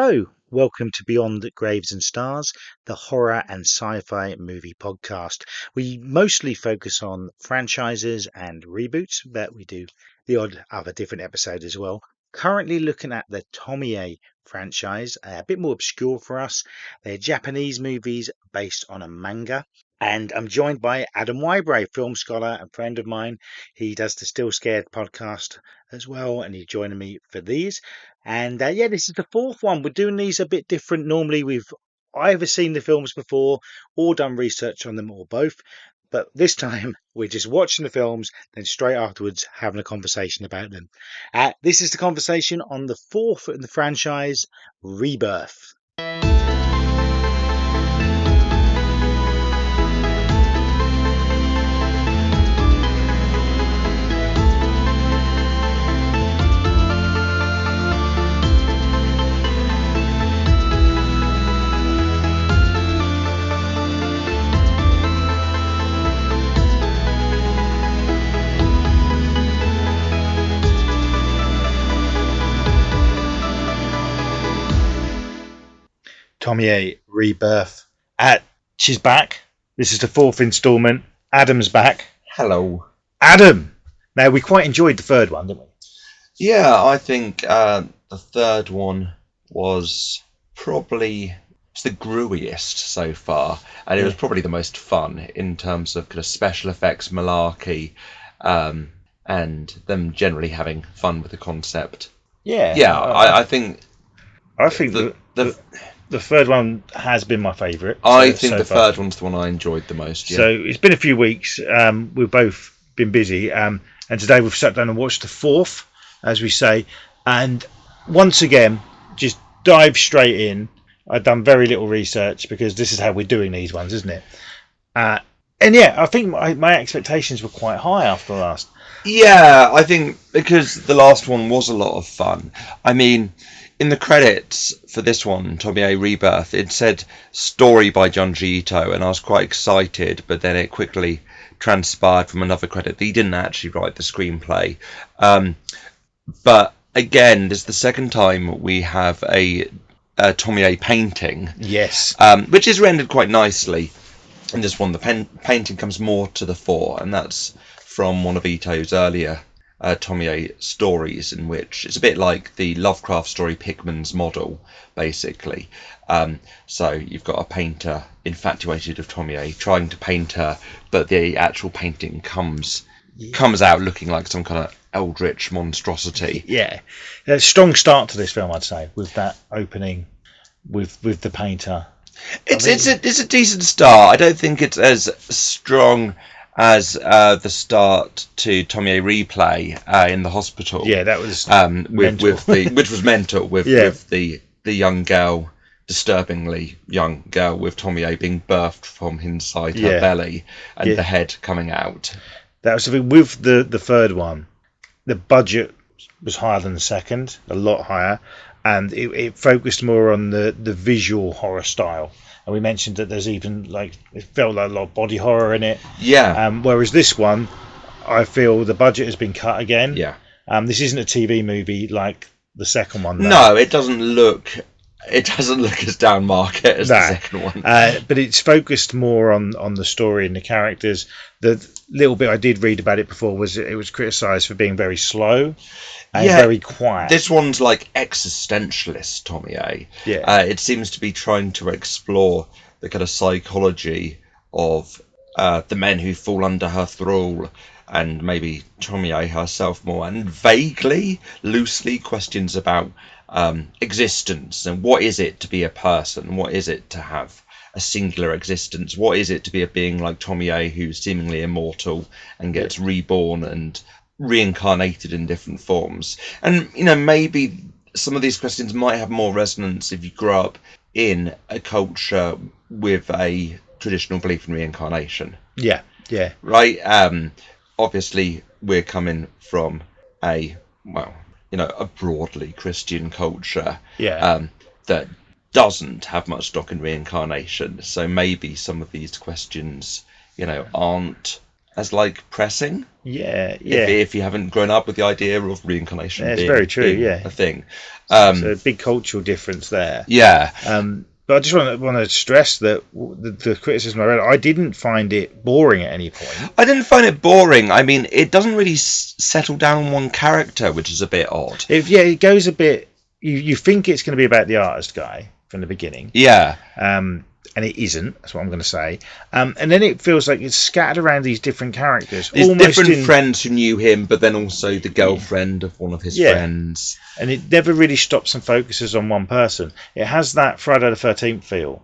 Hello, welcome to Beyond Graves and Stars, the horror and sci-fi movie podcast. We mostly focus on franchises and reboots, but we do the odd other different episode as well. Currently looking at the Tomie franchise, a bit more obscure for us. They're Japanese movies based on a manga. And I'm joined by Adam Whybray, film scholar and friend of mine. He does the Still Scared podcast as well, and he's joining me for these. And this is the fourth one. We're doing these a bit different. Normally, we've either seen the films before or done research on them or both. But this time, we're just watching the films, then straight afterwards having a conversation about them. This is the conversation on the fourth in the franchise, Re-birth. Tomie Re-birth. She's back. This is the fourth instalment. Adam's back. Hello. Adam! Now, we quite enjoyed the third one, didn't we? Yeah, I think the third one was probably the gruiest so far, and it was probably the most fun in terms of kind of special effects, malarkey, and them generally having fun with the concept. Yeah. I think the third one has been my favourite. I think the third one's the one I enjoyed the most. Yeah. So it's been a few weeks. We've both been busy, and today we've sat down and watched the fourth, as we say. And once again, just dive straight in. I've done very little research because this is how we're doing these ones, isn't it? I think my expectations were quite high after the last. Yeah, I think because the last one was a lot of fun. I mean, in the credits for this one, Tomie Re-birth, it said story by Junji Ito, and I was quite excited, but then it quickly transpired from another credit that he didn't actually write the screenplay. But again, this is the second time we have a Tomie painting. Yes. Which is rendered quite nicely. In this one, the painting comes more to the fore, and that's from one of Ito's earlier Tomie stories, in which it's a bit like the Lovecraft story Pickman's Model, basically. So you've got a painter infatuated with Tomie trying to paint her, but the actual painting comes out looking like some kind of eldritch monstrosity. Yeah, a strong start to this film, I'd say, with that opening with the painter. It's a decent start. I don't think it's as strong as the start to Tomie Replay in the hospital. Yeah, that was which was mental with the young girl, disturbingly young girl with Tomie being birthed from inside her belly and the head coming out. That was something with the third one. The budget was higher than the second, a lot higher, and it focused more on the visual horror style. And we mentioned that there's even it felt like a lot of body horror in it. Yeah. Whereas this one, I feel the budget has been cut again. Yeah. This isn't a TV movie like the second one. Though. No, it doesn't look as down market as the second one. But it's focused more on the story and the characters. The little bit I did read about it before was it was criticised for being very slow and very quiet. This one's like existentialist Tomie. Yeah. It seems to be trying to explore the kind of psychology of the men who fall under her thrall, and maybe Tomie herself more, and vaguely, loosely questions about existence and what is it to be a person, what is it to have a singular existence, what is it to be a being like Tomie who's seemingly immortal and gets reborn and reincarnated in different forms. And maybe some of these questions might have more resonance if you grow up in a culture with a traditional belief in reincarnation. Yeah Right. Obviously we're coming from a broadly Christian culture that doesn't have much stock in reincarnation. So maybe some of these questions, aren't as like pressing. Yeah, If you haven't grown up with the idea of reincarnation That's being, very true. being Yeah, a thing. so a big cultural difference there. Yeah. But I just want to stress that the criticism I read, I didn't find it boring at any point. I didn't find it boring. I mean, it doesn't really settle down on one character, which is a bit odd. It goes a bit. You think it's going to be about the artist guy from the beginning. Yeah. And it isn't. That's what I'm going to say. And then it feels like it's scattered around these different characters. There's almost different friends who knew him, but then also the girlfriend of one of his friends. And it never really stops and focuses on one person. It has that Friday the 13th feel,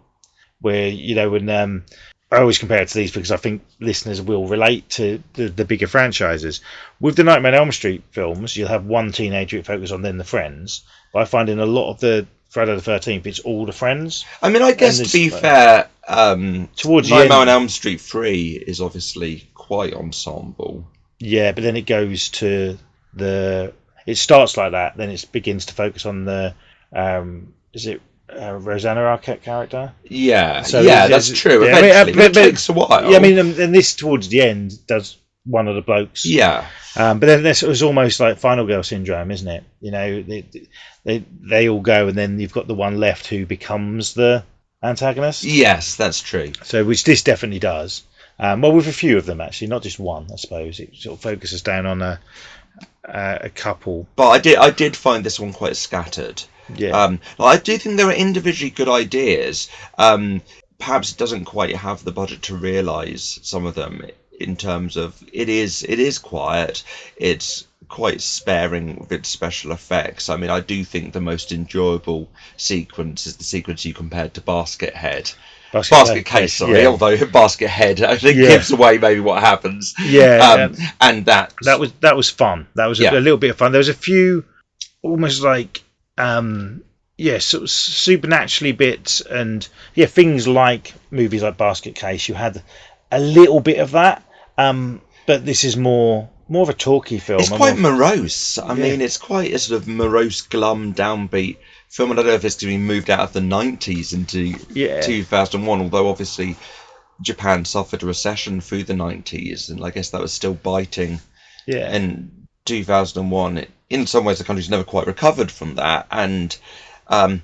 where, you know, when I always compare it to these because I think listeners will relate to the bigger franchises. With the Nightmare on Elm Street films, you'll have one teenager it focuses on, then the friends. But I find in a lot of the Friday the 13th, it's all the friends. I mean, I guess to be fair, towards the Nightmare end, on Elm Street 3 is obviously quite ensemble. Yeah, but then it goes to it starts like that, then it begins to focus on the is it Rosanna Arquette character? Yeah, so that's true. Yeah, eventually, but it takes a while. Yeah, I mean, and this towards the end does one of the blokes. Yeah. But then this was almost like Final Girl syndrome, isn't it? You know, they all go, and then you've got the one left who becomes the antagonist. Yes, that's true. So, which this definitely does. Well, with a few of them actually, not just one. I suppose it sort of focuses down on a couple. But I did find this one quite scattered. Yeah. I do think there are individually good ideas. Perhaps it doesn't quite have the budget to realise some of them. In terms of it is quiet, it's quite sparing with its special effects. I mean, I do think the most enjoyable sequence is the sequence you compared to Basket Case, sorry. Yeah. Although Basket Head, I think gives away maybe what happens. Yeah, and that was fun. That was a little bit of fun. There was a few almost like sort of supernaturally bits, and things like movies like Basket Case. You had a little bit of that. But this is more of a talky film. It's quite morose. I mean, it's quite a sort of morose, glum, downbeat film. I don't know if it's going to be moved out of the 90s into 2001, although obviously Japan suffered a recession through the 90s, and I guess that was still biting. Yeah. In 2001, in some ways, the country's never quite recovered from that. And I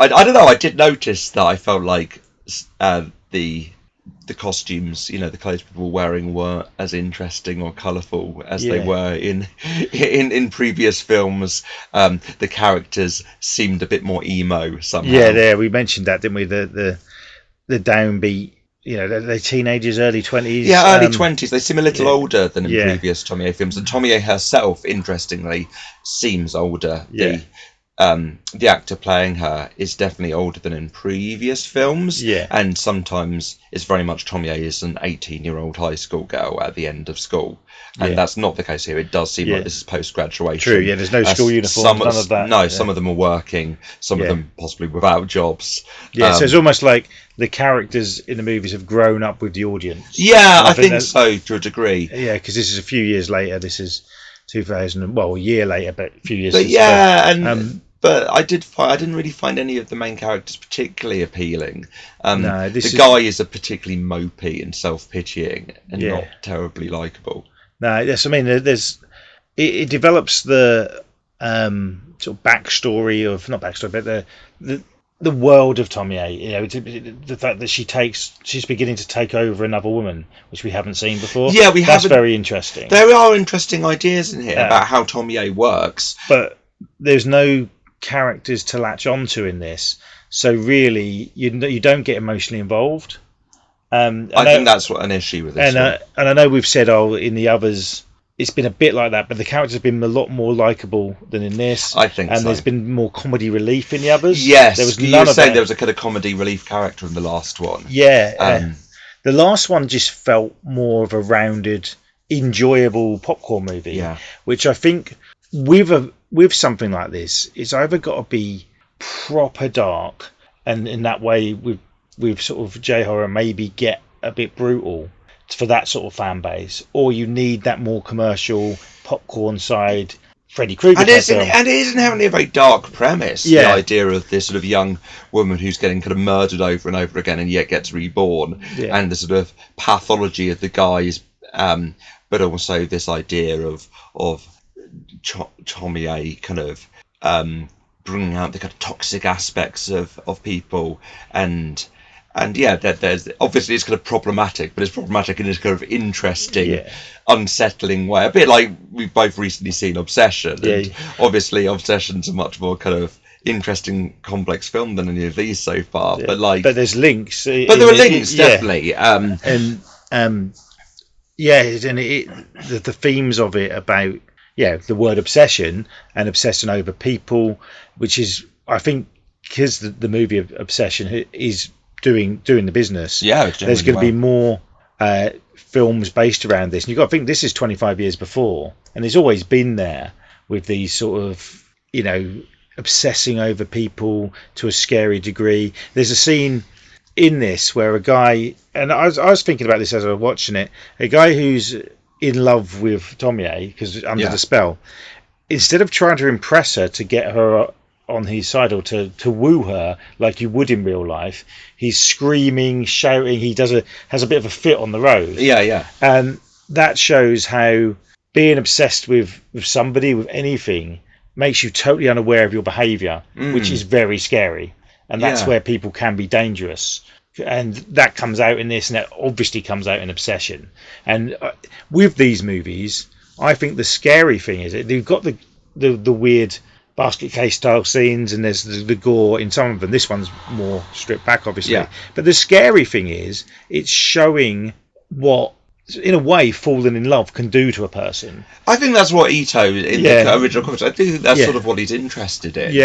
don't know, I did notice that I felt like the costumes, you know, the clothes people were wearing weren't as interesting or colourful as they were in previous films. The characters seemed a bit more emo somehow. Yeah, we mentioned that, didn't we? The downbeat, you know, they're teenagers, early 20s. Yeah, early 20s. They seem a little older than in previous Tomie films. And Tomie herself, interestingly, seems older. Yeah. The actor playing her is definitely older than in previous films, and sometimes it's very much Tomie is an 18-year-old high school girl at the end of school, and that's not the case here. It does seem like this is post-graduation. True, there's no school uniform, none of that. No, some of them are working, some of them possibly without jobs. Yeah, so it's almost like the characters in the movies have grown up with the audience. Yeah, I think so, to a degree. Yeah, because this is a few years later. This is 2000, a year later, but a few years. But but I didn't really find any of the main characters particularly appealing. The guy is a particularly mopey and self-pitying and not terribly likable. No, yes, I mean, it develops the sort of backstory of, not backstory, but the world of Tomie. You know, the fact that she's beginning to take over another woman, which we haven't seen before. Yeah, that's very interesting. There are interesting ideas in here about how Tomie works, but there's no characters to latch onto in this, so really you don't get emotionally involved. I think that's an issue with this. And I know we've said in the others it's been a bit like that, but the characters have been a lot more likable than in this. I think and there's been more comedy relief in the others. Yes, there was you were saying there was a kind of comedy relief character in the last one. The last one just felt more of a rounded, enjoyable popcorn movie, which I think with something like this, it's either got to be proper dark, and in that way with sort of J-horror maybe get a bit brutal for that sort of fan base, or you need that more commercial popcorn side Freddy Krueger and it is inherently a very dark premise, the idea of this sort of young woman who's getting kind of murdered over and over again and yet gets reborn, and the sort of pathology of the guy is but also this idea of Tomie kind of bringing out the kind of toxic aspects of people, and yeah, there's obviously it's kind of problematic, but it's problematic in this kind of interesting, unsettling way. A bit like we've both recently seen Obsession, and obviously Obsession's a much more kind of interesting, complex film than any of these so far. But there's links. But there are links, definitely. And the themes of it about the word obsession and obsessing over people, which is, I think, because the movie Obsession is doing the business. There's going to be more films based around this, and you've got to think this is 25 years before, and it's always been there with these sort of obsessing over people to a scary degree. There's a scene in this where a guy, and I was thinking about this as I was watching it, a guy who's in love with Tomie because under the spell, instead of trying to impress her to get her on his side or to woo her like you would in real life, he's screaming, shouting. He has a bit of a fit on the road. And that shows how being obsessed with somebody, with anything, makes you totally unaware of your behaviour, which is very scary. And that's where people can be dangerous. And that comes out in this, and that obviously comes out in Obsession. And with these movies, I think the scary thing is they've got the weird basket case style scenes, and there's the gore in some of them. This one's more stripped back, obviously. But the scary thing is it's showing what, in a way, falling in love can do to a person. I think that's what Ito in the original comics. I do think that's sort of what he's interested in.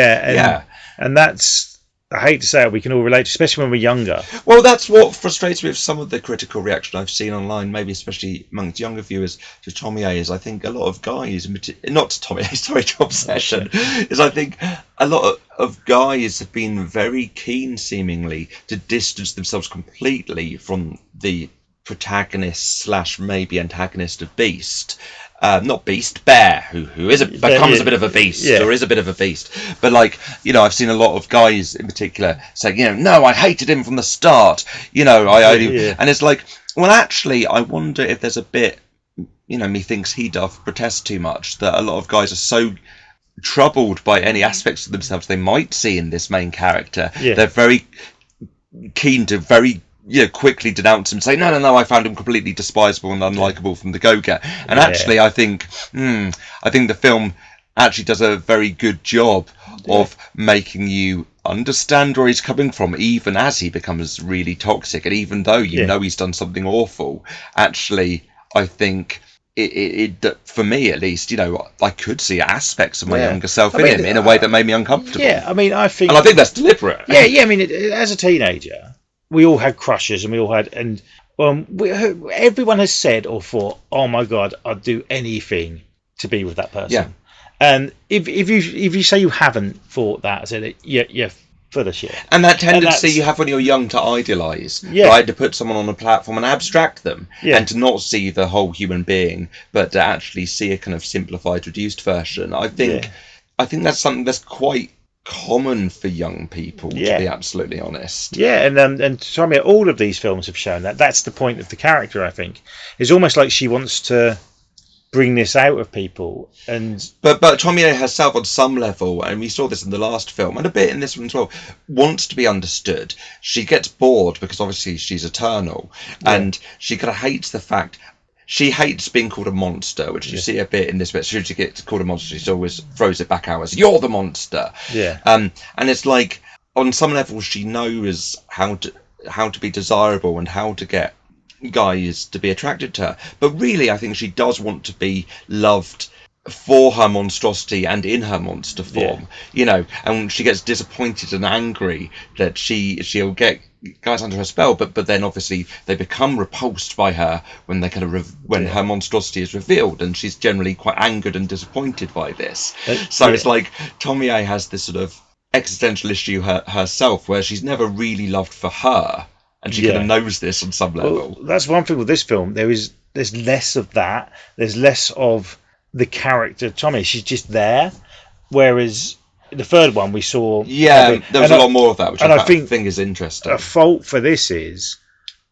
And that's, I hate to say it, we can all relate, especially when we're younger. Well, that's what frustrates me with some of the critical reaction I've seen online, maybe especially amongst younger viewers to Tomie, is I think a lot of guys, not to Tomie, sorry, to Obsession, is I think a lot of guys have been very keen, seemingly, to distance themselves completely from the protagonist / maybe antagonist of Beast. Not Beast, Bear, who becomes a bit of a beast, or is a bit of a beast. But I've seen a lot of guys in particular saying, no, I hated him from the start. And it's like, well, actually, I wonder if there's a bit, methinks he doth protest too much, that a lot of guys are so troubled by any aspects of themselves they might see in this main character. They're very keen to quickly denounce him, say no, I found him completely despisable and unlikable from the go-get. And actually, I think the film actually does a very good job of making you understand where he's coming from, even as he becomes really toxic, and even though he's done something awful. Actually, I think it for me at least, I could see aspects of my younger self in him in a way that made me uncomfortable. I think that's deliberate. As a teenager, we all had crushes, and we all had, and everyone has said or thought, "Oh my God, I'd do anything to be with that person." And if you say you haven't thought that, I said, you're full of shit. And that tendency you have when you're young to idolise, right? To put someone on a platform and abstract them, and to not see the whole human being, but to actually see a kind of simplified, reduced version. I think that's something that's quite common for young people, to be absolutely honest. And Tommy, all of these films have shown that. That's the point of the character, I think. It's almost like she wants to bring this out of people, but Tomie herself, on some level, and we saw this in the last film and a bit in this one as well, wants to be understood. She gets bored because obviously she's eternal, and she kind of hates the fact. She hates being called a monster, which you see a bit in this bit. As soon as she gets called a monster, she always throws it back out as, "You're the monster." And it's like, on some level, she knows how to be desirable and how to get guys to be attracted to her. But really, I think she does want to be loved for her monstrosity and in her monster form. And she gets disappointed and angry that she'll get guys under her spell, but then obviously they become repulsed by her when they kind of when her monstrosity is revealed, and she's generally quite angered and disappointed by this. It's like Tomie has this sort of existential issue herself, where she's never really loved for her, and she kind of knows this on some level. Well, that's one thing with this film. There's less of that. There's less of the character Tomie. She's just there, whereas the third one we saw, there was a lot more of that, which I think is interesting. A fault for this is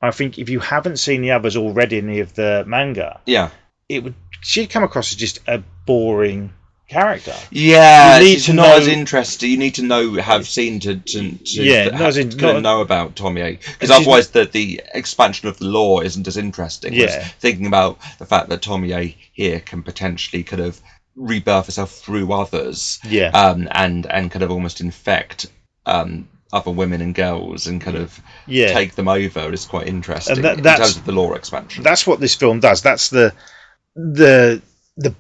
I think if you haven't seen the others or read any of the manga, Yeah. she'd come across as just a boring character. Yeah, You need she's to not know- as interesting. You need to have seen to know about Tomie, because she's- otherwise the expansion of the lore isn't as interesting. Yeah. Whereas thinking about the fact that Tomie here can potentially kind of rebirth herself through others, Yeah. and kind of almost infect other women and girls and kind of Yeah. take them over is quite interesting And in terms of the lore expansion. That's what this film does. That's the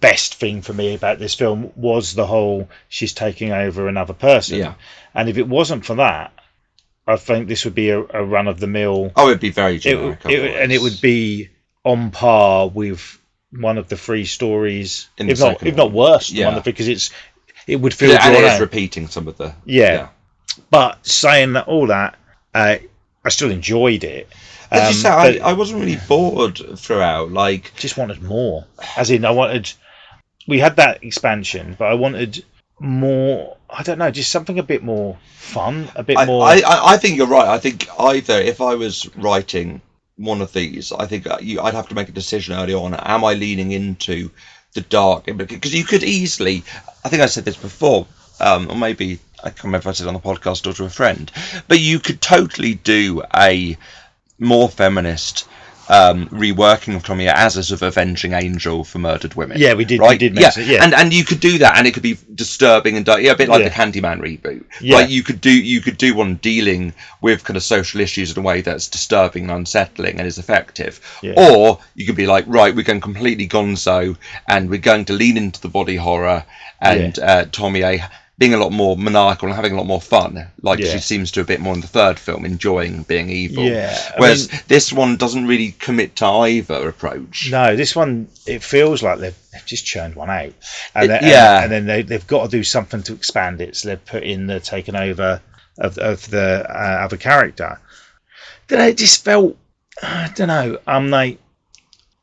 best thing for me about this film was the whole she's taking over another person. Yeah. And if it wasn't for that, I think this would be a run of the mill. Oh, it'd be very generic. And it would be on par with one of the three stories, In the if second not worse than Yeah. one of because it would feel and drawn it is out. repeating some of the But saying that all that, I still enjoyed it. As you say, but I wasn't really bored throughout. Like, just wanted more. As in, we had that expansion, but I wanted more. I don't know, just something a bit more fun, a bit more. I think you're right. I think either if I was writing one of these, I think I'd have to make a decision early on. Am I leaning into the dark? Because you could easily. I think I said this before, or maybe I can't remember if I said it on the podcast or to a friend, but you could totally do a more feminist reworking of Tomie as a sort of avenging angel for murdered women. Yeah, we did. Right? We did mention it. Yeah, and you could do that, and it could be disturbing and a bit like the Candyman reboot. Yeah, like you could do one dealing with kind of social issues in a way that's disturbing and unsettling and is effective. Yeah. Or you could be like, right, we're going completely gonzo, and we're going to lean into the body horror, and Tomie being a lot more maniacal and having a lot more fun, like she seems to a bit more in the third film, enjoying being evil. Yeah, Whereas this one doesn't really commit to either approach. No, this one, it feels like they've just churned one out, and then they've got to do something to expand it. So they've put in the taken over of the other character. Then it just felt, I don't know.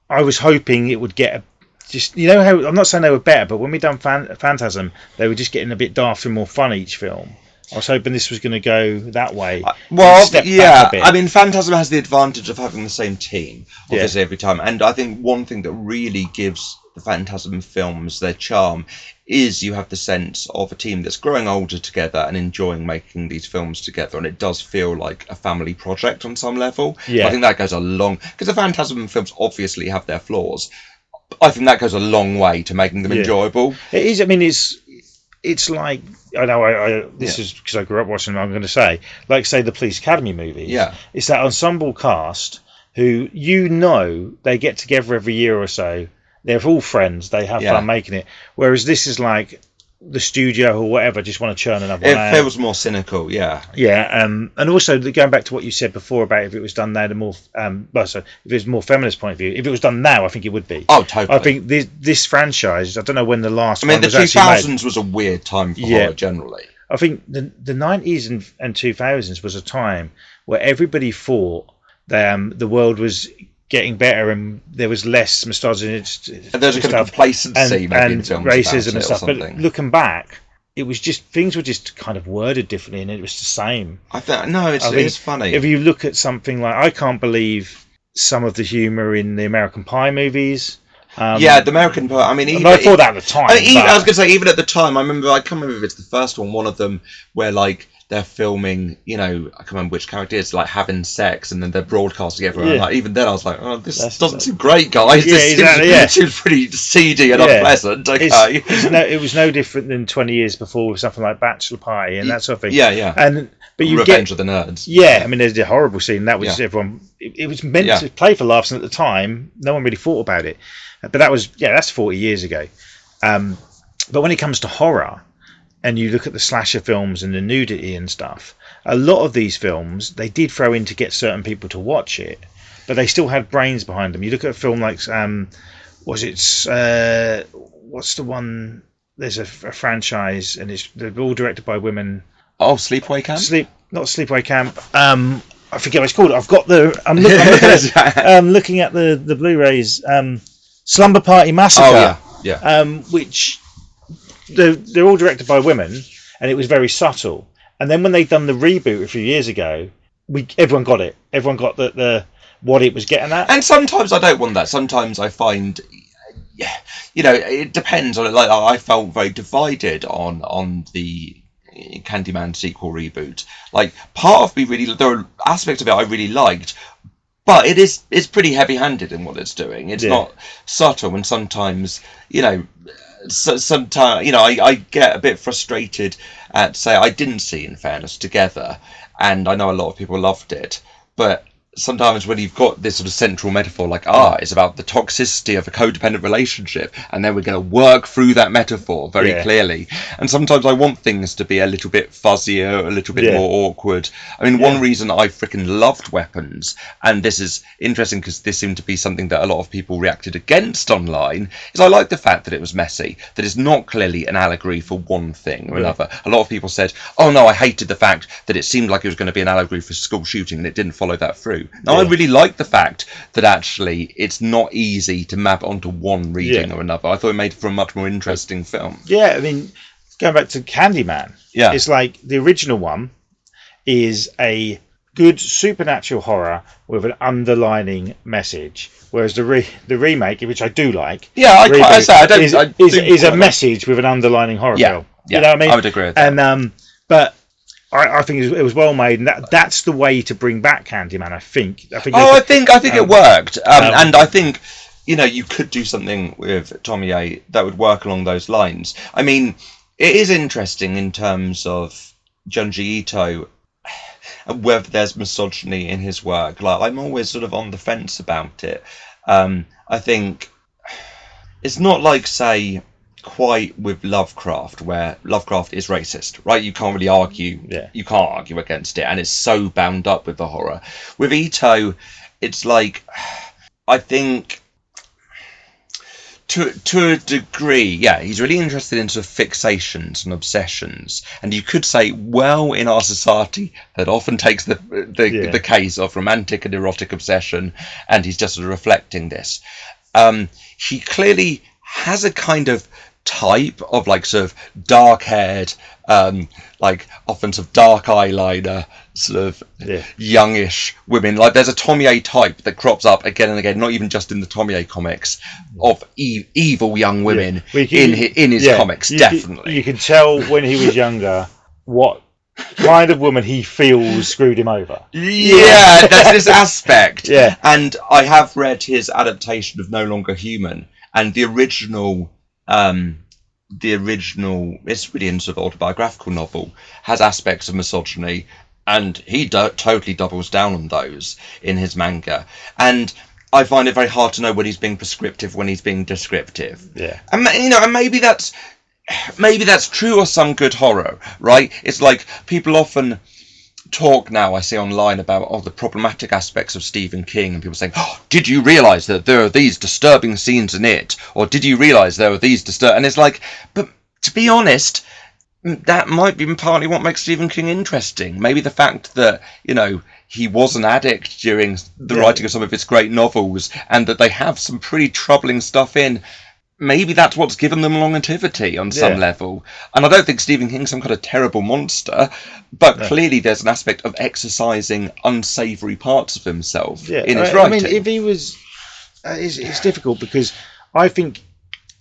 I was hoping it would get just, you know how, I'm not saying they were better, but when we done Phantasm, they were just getting a bit daft and more fun each film. I was hoping this was going to go that way. Well, yeah, I mean, Phantasm has the advantage of having the same team, obviously, every time. And I think one thing that really gives the Phantasm films their charm is you have the sense of a team that's growing older together and enjoying making these films together. And it does feel like a family project on some level. Yeah. I think that goes a long... Because the Phantasm films obviously have their flaws. I think that goes a long way to making them enjoyable. It is. I mean, it's like, I know this is because I grew up watching them. I'm going to say, like, say the Police Academy movies. Yeah, it's that ensemble cast who they get together every year or so. They're all friends. They have fun making it. Whereas this is like the studio or whatever just want to churn another one out. It feels more cynical, yeah. And also going back to what you said before about if it was done now, if it was more feminist point of view, if it was done now, I think it would be. Oh, totally. I think this franchise, I don't know when the last one was the actually made. 2000s was a weird time for horror generally. I think the 90s and 2000s was a time where everybody thought the world was getting better and there was less misogyny and there's a kind of complacency and films racism and stuff. But looking back, it was just, things were just kind of worded differently and it was the same. It's funny. If you look at something like, I can't believe some of the humour in the American Pie movies. The American Pie. I mean, I thought that at the time. I was going to say, even at the time, I can't remember if it's the first one of them where like they're filming, I can't remember which character it's like having sex and then they're broadcasting everyone. Yeah. Like, even then I was like, oh, this doesn't seem great, guys. This seems pretty seedy and unpleasant. Okay. It was no different than 20 years before with something like Bachelor Pie and that sort of thing. Yeah. But you Revenge of the Nerds. Yeah, I mean, there's a horrible scene. That was everyone. It was meant to play for laughs, and at the time, no one really thought about it. But that's 40 years ago. But when it comes to horror, and you look at the slasher films and the nudity and stuff, a lot of these films they did throw in to get certain people to watch it, but they still had brains behind them. You look at a film like what's the one? There's a franchise, and they're all directed by women. Oh, Sleepaway Camp. Not Sleepaway Camp. I forget what it's called. I'm looking at the Blu-rays. Slumber Party Massacre. Oh yeah. Which they're all directed by women, and it was very subtle. And then when they'd done the reboot a few years ago, everyone got it. Everyone got the what it was getting at. And sometimes I don't want that. Sometimes I find, it depends on it. Like I felt very divided on the Candyman sequel reboot. Like part of me really, there are aspects of it I really liked, but it's pretty heavy-handed in what it's doing. It's not subtle, and sometimes sometimes I get a bit frustrated at, say, I didn't see In Fairness Together, and I know a lot of people loved it, but sometimes when you've got this sort of central metaphor, like it's about the toxicity of a codependent relationship, and then we're going to work through that metaphor very clearly. And sometimes I want things to be a little bit fuzzier, a little bit more awkward. I mean, one reason I freaking loved Weapons, and this is interesting because this seemed to be something that a lot of people reacted against online, is I like the fact that it was messy, that it's not clearly an allegory for one thing or another. A lot of people said, oh no, I hated the fact that it seemed like it was going to be an allegory for school shooting and it didn't follow that through. Now, I really like the fact that actually it's not easy to map onto one reading or another. I thought it made for a much more interesting film. Yeah, I mean, going back to Candyman, it's like the original one is a good supernatural horror with an underlining message, whereas the remake, which I do like, is a message with an underlining horror film. You know what I mean? I would agree with that. And but I think it was well made, and that's the way to bring back Candyman. I think it worked, and I think you could do something with Tomie Re that would work along those lines. I mean, it is interesting in terms of Junji Ito, whether there's misogyny in his work. Like, I'm always sort of on the fence about it. I think it's not like, say, quite with Lovecraft, where Lovecraft is racist, right? You can't really argue. You can't argue against it, and it's so bound up with the horror. With Ito, it's like, I think to a degree, he's really interested in sort of fixations and obsessions, and you could say, well, in our society, that often takes the case of romantic and erotic obsession, and he's just sort of reflecting this. He clearly has a kind of type of, like, sort of dark-haired, like often sort of dark eyeliner, sort of youngish women. Like, there's a Tomie Re type that crops up again and again, not even just in the Tomie Re comics, of evil young women in his comics. Definitely, you can tell when he was younger what kind of woman he feels screwed him over. There's this aspect. And I have read his adaptation of No Longer Human, and the original, it's really a sort of autobiographical novel, has aspects of misogyny, and he totally doubles down on those in his manga. And I find it very hard to know when he's being prescriptive, when he's being descriptive. And and maybe that's true of some good horror, right? It's like people often talk now, I see online, about the problematic aspects of Stephen King, and people saying, did you realise that there are these disturbing scenes in it, or did you realise there are these and it's like, but to be honest, that might be partly what makes Stephen King interesting. Maybe the fact that he was an addict during the writing of some of his great novels, and that they have some pretty troubling stuff in. Maybe that's what's given them longevity on some level. And I don't think Stephen King's some kind of terrible monster, but clearly there's an aspect of exercising unsavoury parts of himself in his writing. I mean, if he was... it's difficult, because I think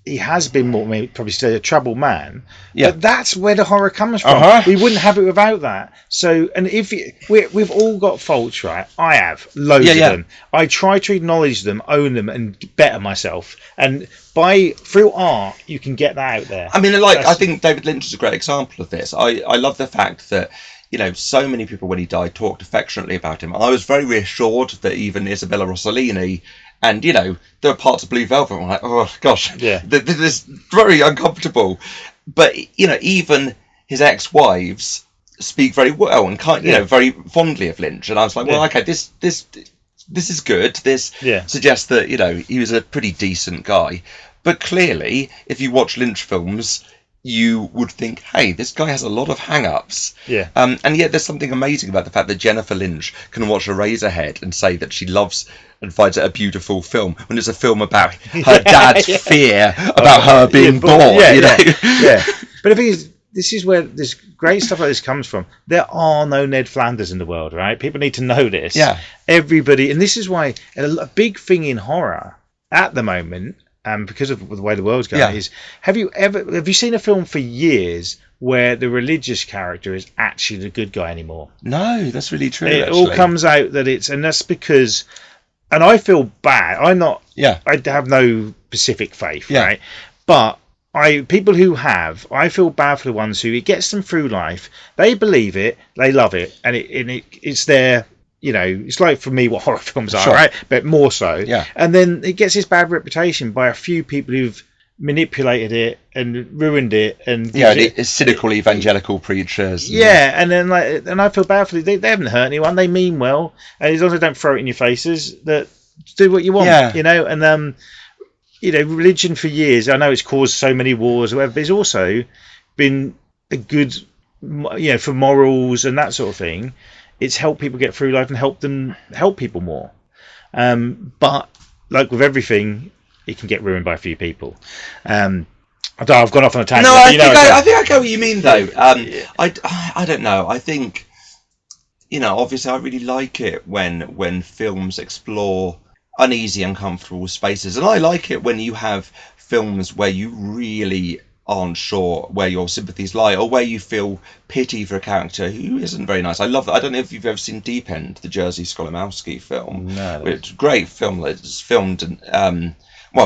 he has been more, maybe probably say, a troubled man. But that's where the horror comes from. We wouldn't have it without that. So, and we've all got faults, right? I have loads of them. I try to acknowledge them, own them, and better myself. And through art, you can get that out there. I mean, I think David Lynch is a great example of this. I love the fact that so many people when he died talked affectionately about him. I was very reassured that even Isabella Rossellini, and there were parts of Blue Velvet, I'm like, oh gosh, this is very uncomfortable. But even his ex-wives speak very well and very fondly of Lynch, and I was like, well, okay, this is good. This suggests that he was a pretty decent guy. But clearly, if you watch Lynch films, you would think, hey, this guy has a lot of hang-ups. And yet there's something amazing about the fact that Jennifer Lynch can watch Eraserhead and say that she loves and finds it a beautiful film, when it's a film about her dad's fear about her being born. But the thing is, this is where this great stuff like this comes from. There are no Ned Flanders in the world, right? People need to know this. Yeah. Everybody, and this is why a big thing in horror at the moment, because of the way the world's going, is have you seen a film for years where the religious character is actually the good guy anymore? No, that's really true. It actually. all comes out that and that's because, and I feel bad. I'm not. Yeah. I have no specific faith, Yeah. right? But people who have, I feel bad for the ones who it gets them through life. They believe it, they love it, and it's their. You know, it's like for me what horror films are, Sure. right? But more so. Yeah. And then it gets this bad reputation by a few people who've manipulated it and ruined it, and it's cynical evangelical preachers. And then and I feel bad for them. They haven't hurt anyone. They mean well, and as long as they don't throw it in your faces, that do what you want. You know, and religion for years. I know it's caused so many wars, or whatever, but it's also been a good, for morals and that sort of thing. It's helped people get through life and help people more. But like with everything, it can get ruined by a few people. I've gone off on a tangent. No, I think I get what you mean, though. I don't know. I think, obviously, I really like it when films explore uneasy, uncomfortable spaces, and I like it when you have films where you really aren't sure where your sympathies lie, or where you feel pity for a character who isn't very nice. I love that. I don't know if you've ever seen Deep End, the Jerzy Skolimowski film. No. It's a great film. It's filmed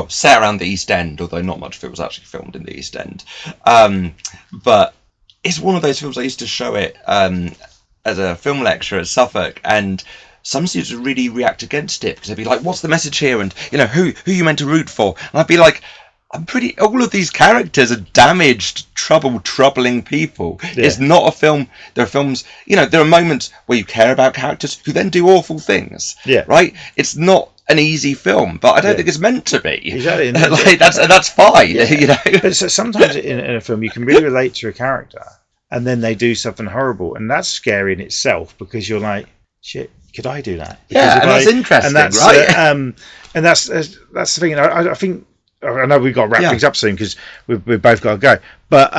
set around the East End, although not much of it was actually filmed in the East End. But it's one of those films I used to show it as a film lecturer at Suffolk, and some students would really react against it because they'd be like, "What's the message here?" And who are you meant to root for? And I'd be like, all of these characters are damaged, troubling people. Yeah. It's not a film. There are films, there are moments where you care about characters who then do awful things. Yeah. Right? It's not an easy film, but I don't think it's meant to be. Exactly. That's fine. But sometimes in a film you can really relate to a character, and then they do something horrible, and that's scary in itself because you're like, shit, could I do that? Because that's interesting, right? And that's the thing. I think. I know we've got to wrap things up soon because we've both got to go. But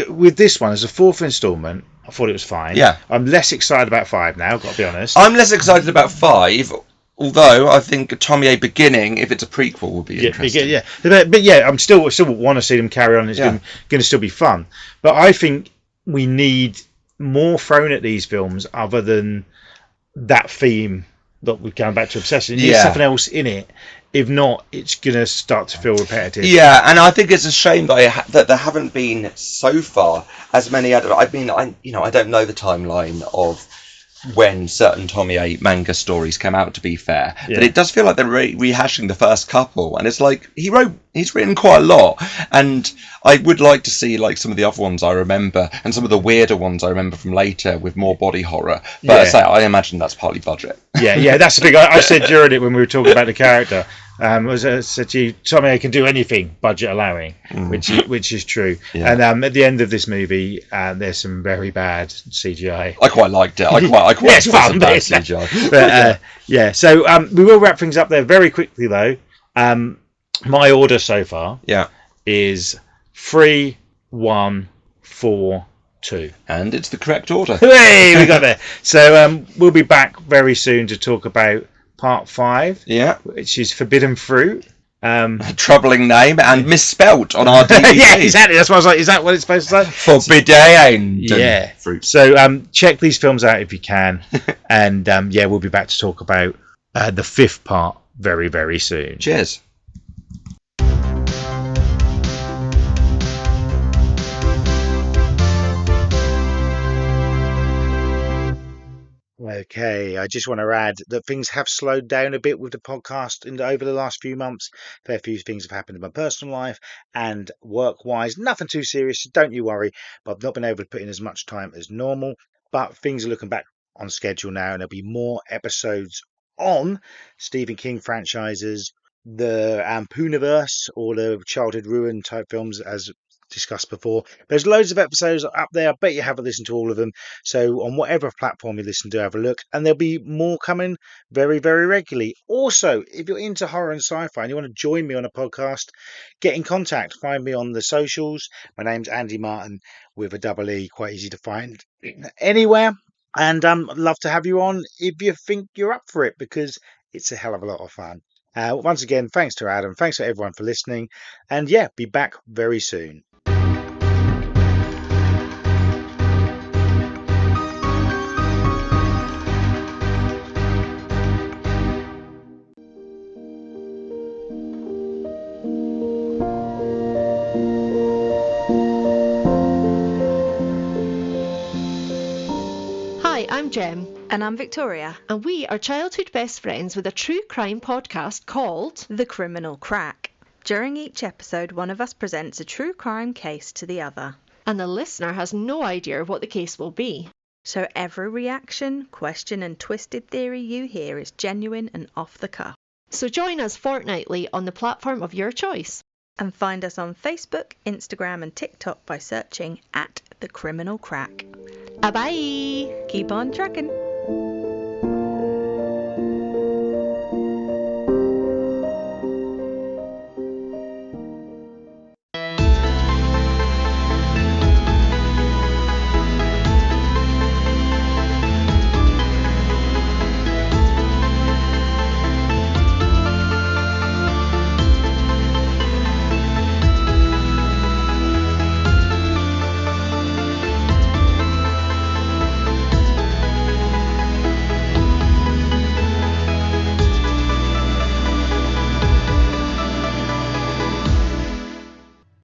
with this one, as a fourth instalment, I thought it was fine. Yeah. I'm less excited about 5 now, got to be honest. I'm less excited about 5, although I think Tomie A Beginning, if it's a prequel, will be interesting. Yeah. But I'm still want to see them carry on. It's going to still be fun. But I think we need more thrown at these films other than that theme that we've gone back to obsession. There's something else in it. If not, it's going to start to feel repetitive. Yeah, and I think it's a shame that there haven't been so far as many. I don't know the timeline of when certain Tomie A manga stories came out, to be fair, but it does feel like they're rehashing the first couple, and it's like he's written quite a lot, and I would like to see like some of the other ones I remember, and some of the weirder ones I remember from later with more body horror. But I imagine that's partly budget. Yeah, that's the thing. I said during it when we were talking about the character. I said to you, Tomie A can do anything, budget allowing, which is true. Yeah. And at the end of this movie, there's some very bad CGI. I quite liked it. I quite it's fun, bad CGI. But so we will wrap things up there very quickly though. My order so far is 3, 1, 4, 2. And it's the correct order. Hey, we got there. So we'll be back very soon to talk about Part 5, which is Forbidden Fruit. A troubling name and misspelt on our DVD. Yeah, exactly. That's why I was like, is that what it's supposed to say? Forbidden Fruit. So check these films out if you can. And we'll be back to talk about the 5th part very, very soon. Cheers. Okay, I just want to add that things have slowed down a bit with the podcast over the last few months. A fair few things have happened in my personal life and work-wise. Nothing too serious, so don't you worry. But I've not been able to put in as much time as normal. But things are looking back on schedule now, and there'll be more episodes on Stephen King franchises, the Pooniverse, or the childhood ruin type films, as discussed before. There's loads of episodes up there. I bet you haven't listened to all of them. So on whatever platform you listen to, have a look. And there'll be more coming very, very regularly. Also, if you're into horror and sci-fi and you want to join me on a podcast, get in contact. Find me on the socials. My name's Andy Martin with a double E, quite easy to find anywhere. And I'd love to have you on if you think you're up for it, because it's a hell of a lot of fun. Once again, thanks to Adam. Thanks to everyone for listening. And yeah, be back very soon. Hi, I'm Jem. And I'm Victoria. And we are childhood best friends with a true crime podcast called The Criminal Crack. During each episode, one of us presents a true crime case to the other. And the listener has no idea what the case will be. So every reaction, question and twisted theory you hear is genuine and off the cuff. So join us fortnightly on the platform of your choice. And find us on Facebook, Instagram and TikTok by searching @The Criminal Crack. Bye-bye! Keep on trucking!